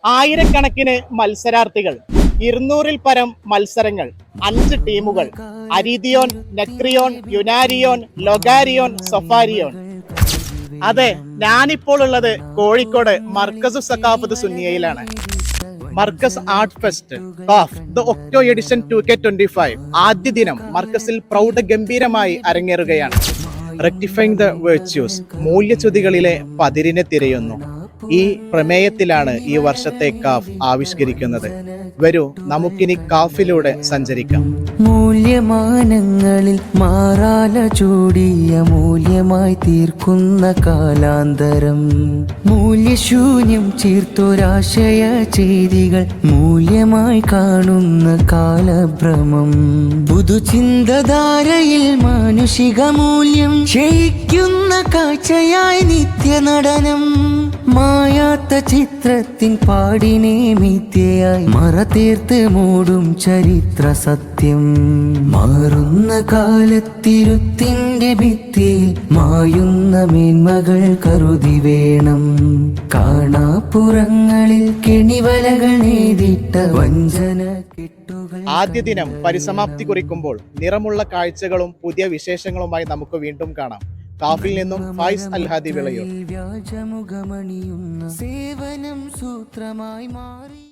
ആയിരക്കണക്കിന് മത്സരാർത്ഥികൾ, 200-ൽ പരം മത്സരങ്ങൾ, 5 ടീമുകൾ, അരീതിയോൻ, നെക്രിയോൺ, യുനാരിയോൺ, ലൊഗാരിയോൺ, സൊഫാരിയോൺ. അതെ, ഞാനിപ്പോൾ ഉള്ളത് കോഴിക്കോട് മർക്കസ് സഖാഫത്ത് സുന്നിയയിലാണ്. Markaz art fest Kaf the octo edition 2K25 ആദ്യ ദിനം മർക്കസിൽ പ്രൗഢഗംഭീരമായി അരങ്ങേറുകയാണ്. റെക്ടിഫൈങ് ദ വെർച്യൂസ്, മൂല്യച്യുതികളിലെ പതിരിനെ തിരയുന്നു. ഈ പ്രമേയത്തിലാണ് ഈ വർഷത്തെ കാഫ് ആവിഷ്കരിക്കുന്നത്. വരൂ, നമുക്കിനി കാഫിലൂടെ സഞ്ചരിക്കാം. മൂല്യമാനങ്ങളിൽ മാറാല ചൂടിയ മൂല്യമായി തീർക്കുന്ന കാലാന്തരം, മൂല്യശൂന്യം ചീർത്തൊരാശയ ചെയ്തികൾ മൂല്യമായി കാണുന്ന കാലഭ്രമം, പുതുചിന്തധാരയിൽ മാനുഷിക മൂല്യം ക്ഷയിക്കുന്ന കാഴ്ചയായി നിത്യനടനം, മായാത്ത ചിത്രത്തിൻ പാടിനെ മിഥ്യയായി മറതീർത്ത് മൂടും ചരിത്ര സത്യം, മാറുന്ന കാലത്തിരുത്തിന്റെ ഭിത്തിയിൽ മായുന്ന മേന്മകൾ കരുതി വേണം, കാണാപ്പുറങ്ങളിൽ കെണിവലകൾ നേരിട്ട വഞ്ചന കെട്ടുകൾ. ആദ്യ ദിനം പരിസമാപ്തി കുറിക്കുമ്പോൾ നിറമുള്ള കാഴ്ചകളും പുതിയ വിശേഷങ്ങളുമായി നമുക്ക് വീണ്ടും കാണാം. കാഫിൽ നിന്നും ഫായിസ് അൽഹാദി വിളയൂർ. വ്യാജമുഖമണിയുന്ന സേവനം സൂത്രമായി മാറി.